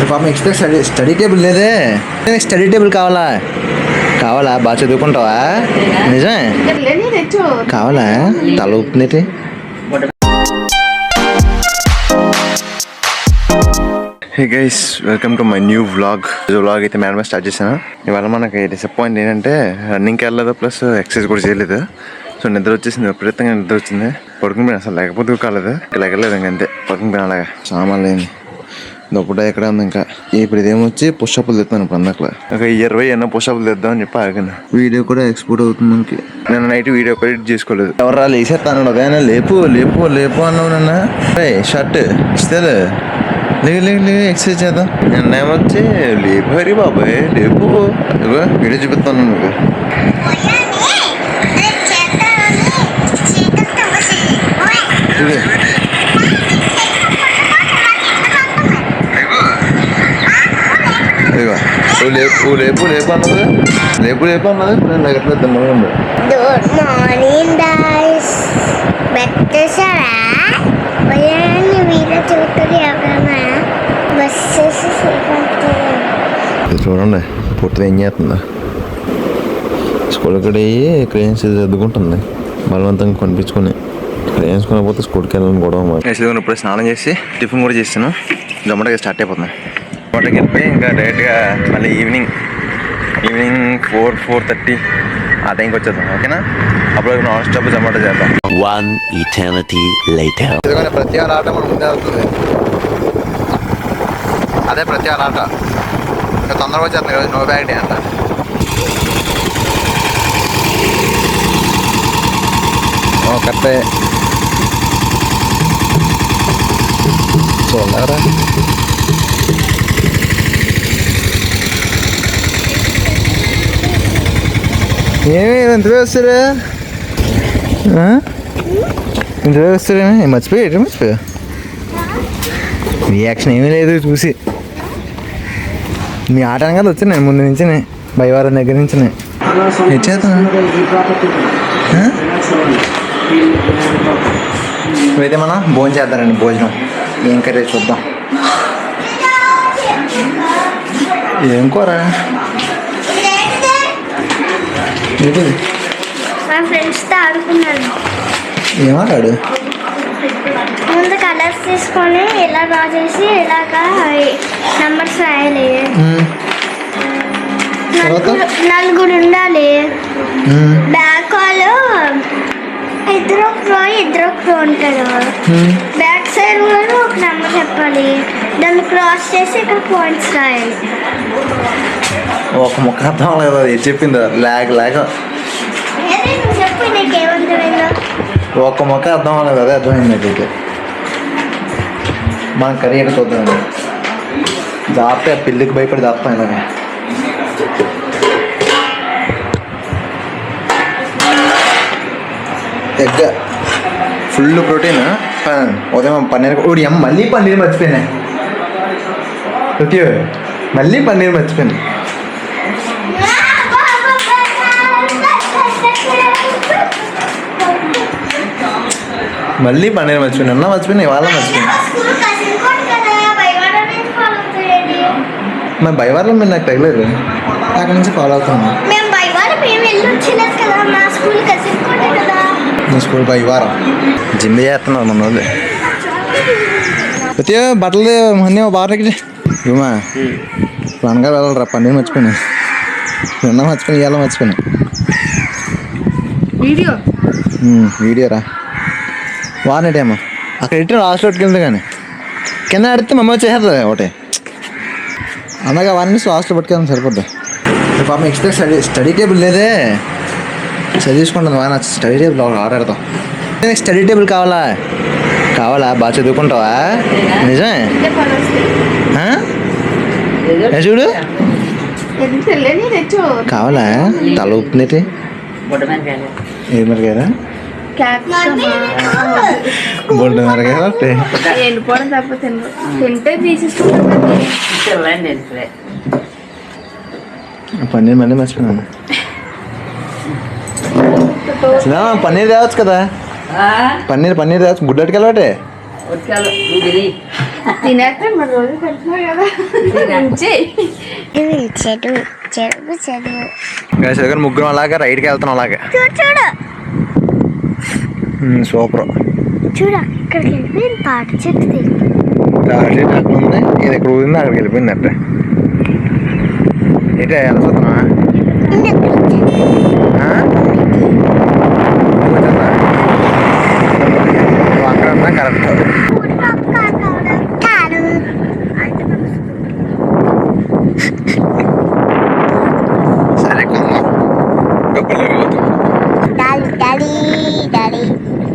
పాపం extra study table లేదే. Study table కావాలా? కావాలా? బాగా చదువుకుంటావా? నిజమే కావాలా? తల ఊపుతుందేటి? Hey guys, welcome to my new vlog. Vlog అయితే మేడమే స్టార్ట్ చేశాను. ఇవాళ మనకి డిసప్పాయింట్ ఏంటంటే రన్నింగ్కి వెళ్ళలేదు, ప్లస్ ఎక్సర్సైజ్ కూడా చేయలేదు. సో నిద్ర వచ్చేసింది, విపరీతంగా నిద్ర వచ్చింది. పడుకుని పోయిన అసలు లేకపోతే కాలేదు, లేకలేదు ఇంకంతే. పడుకుని పోయిన అలాగా సామాన్లు ఏంది దొప్పుడా ఎక్కడ ఉంది. ఇంకా ఇప్పుడు ఇదేమొచ్చి పుషప్లు తెస్తాను. ఇప్పుడు అందట్లా ఒక 20 ఎన్నో పుషప్లు తెద్దామని చెప్పి ఆగాను. వీడియో కూడా ఎక్స్పోర్ట్ అవుతుంది మనకి. నేను నైట్ వీడియో ఎడిట్ చేసుకోలేదు. ఎవరా లేసేస్తాను అదైనా లేపు లేపు లేపు అన్నావు నిన్న. షర్ట్ ఇస్తే లేవు లేవు లేవు ఎక్సర్సైజ్ చేద్దాం. నిన్నేమొచ్చి లేపు హరి బాబాయ్ లేపు. వీడియో చూపిస్తాను నువ్వు. లేపు లేపు లేపు అన్నది, లేపు లేపు అన్నది. ఇప్పుడు నేను లెక్కట్లేదు. తిమ్మగా ఉంది. Good morning guys. పెట్టేశారా? వీడియో చూస్తుంది ఎవరన్నా బస్సెస్ చూడండి పూర్తిగా ఏం చేస్తుందా. స్కూల్ ఇక్కడ క్రేన్స్ చదువుకుంటుంది బలవంతంగా కొనిపించుకొని. క్రేన్స్ కొనకపోతే స్కూల్కి వెళ్ళాలని గొడవ. ఇప్పుడు స్నానం చేసి టిఫిన్ కూడా చేస్తాను. జొమాటోగా స్టార్ట్ అయిపోతున్నాయి. జొమాటోకి వెళ్ళిపోయి ఇంకా డైరెక్ట్గా మళ్ళీ ఈవినింగ్ 4:30 ఆ టైంకి వచ్చేద్దాం. ఓకేనా? అప్పుడు నాన్ స్టాప్ జొమాటో చేద్దాం. ఎందుకంటే ప్రతి ఆట మనం ముందే అవుతుంది. అదే ప్రతి ఆట ఇంకా తొందరగా వచ్చేస్తుంది కదా. నో బ్యాగ్ డే అంట. కరెక్టే చూడరా. ఏమి ఎంత వేస్తారా? ఎంత వేస్తారేమి? మర్చిపోయా రియాక్షన్ ఏమీ లేదు చూసి. మీ ఆట అనగా వచ్చాను ముందు నుంచి, భయవారం దగ్గర నుంచి ఎచ్చేస్తాను. ఇవైతే మనం భోజనం చేద్దారండి. భోజనం ఏం కర్రీ చూద్దాం. ఏం కూర? మా ఫ్రెండ్స్తో ఆడుకున్నాను. ఏమాడాడు? ముందు కలర్స్ తీసుకొని ఇలా డ్రా చేసి ఇలాగా నెంబర్స్ రాయాలి. నలుగురు ఉండాలి. బ్యాక్ వాళ్ళు ఇద్దరు క్రో ఉంటారు. బ్యాక్ సైడ్ కూడా ఒక నెంబర్ చెప్పాలి. దాన్ని క్రాస్ చేసి ఇక్కడ పాయింట్స్ రాయాలి. ఒక ముక్క అర్థం లేదు. అది చెప్పింది లేక చెప్పు నీకేమర్థమైందో. ఒక్క మొక్క అర్థం అవ్వలేదు. అదే అర్థమైంది నాకైతే. మనం కర్రీ ఎక్కడ చూద్దామండి. దాపితే ఆ పిల్లికి భయపడి దాపుతాం ఇలాగా. Egg full protein. ఉదయం పన్నీర్ మళ్ళీ పన్నీర్ మర్చిపోయినా. మళ్ళీ పన్నీర్ మర్చిపోయినా. మళ్ళీ పన్నీర్ మర్చిపోయినా. అన్న మర్చిపోయినా, ఇవాళ మర్చిపోయినా. మరి బైవారం మీరు నాకు తగలేదు. అక్కడి నుంచి ఫాలో అవుతాను. మీ స్కూల్ బైవారం జిమ్ చేస్తున్నారు మన వాళ్ళు. ప్రతి బట్టలు అన్నీ బాగా ఇమా అనగా వెళ్ళరా. పన్నీర్ మర్చిపోయినా, నిన్న మర్చిపోయినా, ఇవాళ మర్చిపోయినా. వీడియో రా వానేటేమో అక్కడ ఇట్టు లాస్ట్లో పెట్టుకెళ్తే కానీ కింద ఆడితే మమ్మ వచ్చేస్తుంది ఒకటి. అనగా వాడిని లాస్ట్లో పట్టుకెళ్ళి సరిపోద్ది. పాపం ఎక్స్ట్రా స్టడీ టేబుల్ లేదే. చదివించుకుంటుంది బాగా. స్టడీ టేబుల్ ఆడాడతాం. స్టడీ టేబుల్ కావాలా? కావాలా? బాగా చదువుకుంటావా? నిజమే చూడు. కావాలా? తల ఊపుతుందేటి? ఏమరిగారా? బొడ్డు మరగా ఎండిపోవడం తప్ప తింటే పన్నీర్ మళ్ళీ మర్చిపోయాను. పన్నీర్ తేవచ్చు కదా. పన్నీర్ తేవచ్చు. గుడ్డటికి వెళ్ళబట్టే తినేస్తే మరి రోజు పెడుతున్నారు కదా నుంచి చదువు చదువు చదువు గైస్ దగ్గర ముగ్గురం అలాగే రైడ్కి వెళ్తున్నాం అలాగే చూడు చూడు సూపర్. చూడు అక్కడికి వెళ్ళిపోయింది తాటి చెట్టు తాటి చెట్టు అక్కడ ఉంది, ఇది ఇక్కడ ఊరింది అక్కడికి వెళ్ళిపోయింది అట్టే. ఏంటి ఎలా చూస్తున్నా అక్కడ ఉన్నా కరెక్ట్. సరే డాడీ డాడీ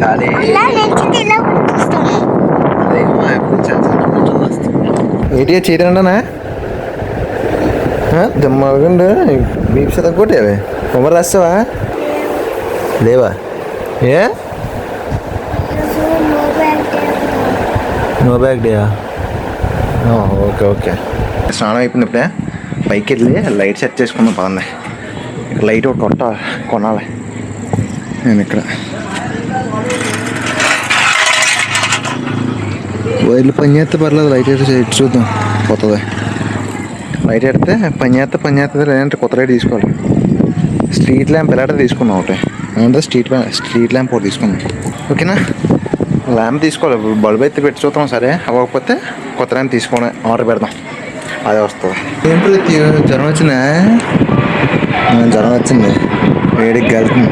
డాడీ ఇలా నిల్చుంటే ఇలా చూస్తాము ఏంటి చీరండనా దమ్మకండి బీప్ శాతం కొట్టేవే కొమ్మరు రాస్తావా లేవా? ఏ నో బ్యాగ్ డేయా? Okay okay. స్నానం అయిపోయింది ఇప్పుడే, పైకి వెళ్ళి లైట్ సెట్ చేసుకుందాం పదండి. ఇక్కడ లైట్ ఒకటి కొనాలి నేను. ఇక్కడ వైర్లు పని చేస్తే పర్లేదు, లైట్ అయితే చూద్దాం కొత్తది. లైట్ పెడితే పని చేస్తుంది, లేదంటే కొత్త లైట్ తీసుకోవాలి. స్ట్రీట్ ల్యాంప్ ఎలాంటి తీసుకున్నాం ఒకటి, అంటే స్ట్రీట్ ల్యాంప్ ఒకటి తీసుకున్నాం. ఓకేనా, ల్యాంప్ తీసుకోవాలి. బల్బ్ అయితే పెట్టి చూద్దాం, సరే అవ్వకపోతే కొత్త ల్యాంప్ తీసుకొని ఆర్డర్ పెడదాం, అదే వస్తుంది. ఏంటి జ్వరం వచ్చిందా? జ్వరం వచ్చింది, వేడికి వెళ్తుంది.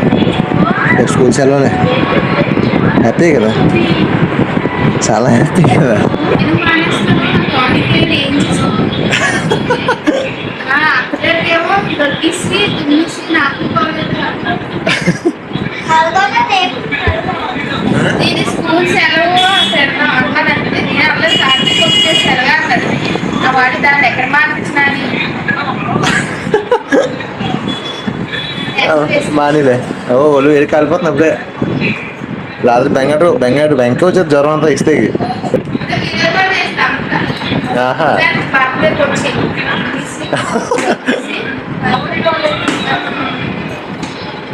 రేపు స్కూల్ సెలవులే, హ్యాపీ కదా, చాలా హ్యాపీ కదా. నేను స్కూల్ సెలవు అన్నానంటే నేను అందరూ కార్తీక్ వస్తే సెలవు అన్నది ఆ వాడి దాన్ని ఎక్కడ మానిపించినా మానిలే ఒళ్ళు వేడి కాలిపోతుంది అప్పుడే. రాత్రి బెంగ వచ్చేది జ్వరం అంతా ఇస్తే. ఆహా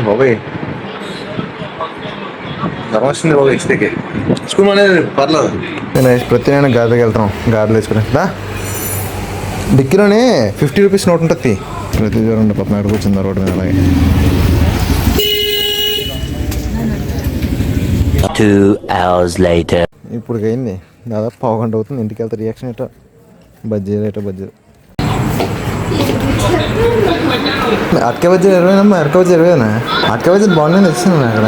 బాబోయ్ జ్వరం వచ్చింది బాబు ఇస్తేకి. స్కూల్ అనేది పర్లేదు. నేను ప్రతి నేను గాడికి వెళ్తాం, గాడిలో వేసుకుని దా. డిక్కీలోనే 50 రూపీస్ నోట్ ఉంటుంది. ప్రతి జ్వరం పాపం ఎక్కడికి వచ్చింది రోడ్డు మీద అలాగే. 2 hours later. ఇప్పుడు అయింది దాదాపు 1/2 గంట అవుతుంది. ఇంటికి వెళ్తే రియాక్షన్ ఎట్టో బజ్జీలు అటక బజ్జీలు 20 అరక బజ్జీ 20 అటక బజ్జీలు బాగున్నాయి తెచ్చాను అక్కడ.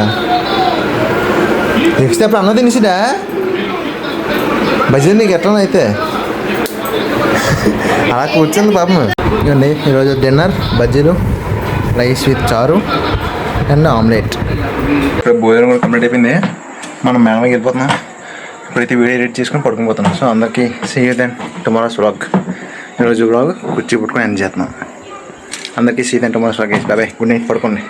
నెక్స్ట్ అప్పుడు అన్న తినేసిడా బజ్జీలు నీకు ఎట్లా అయితే అలా కూర్చుంది పాపం. ఇవ్వండి ఈరోజు డిన్నర్ బజ్జీలు, రైస్ విత్ చారు అండ్ ఆమ్లెట్. ఇప్పుడు భోజనం కూడా కంప్లీట్ అయిపోయింది. మనం మేడమకి వెళ్ళిపోతున్నాం. ఇప్పుడైతే వీడియో ఎడిట్ చేసుకొని పడుకుని పోతున్నాం. సో అందరికీ see you then tomorrow's vlog. ఈరోజు వ్లాగ్ కుర్చీ పుట్టుకొని ఎంజాయ్ చేస్తున్నాం. అందరికీ see then tomorrow's vlog. Bye, good night, పడుకోండి.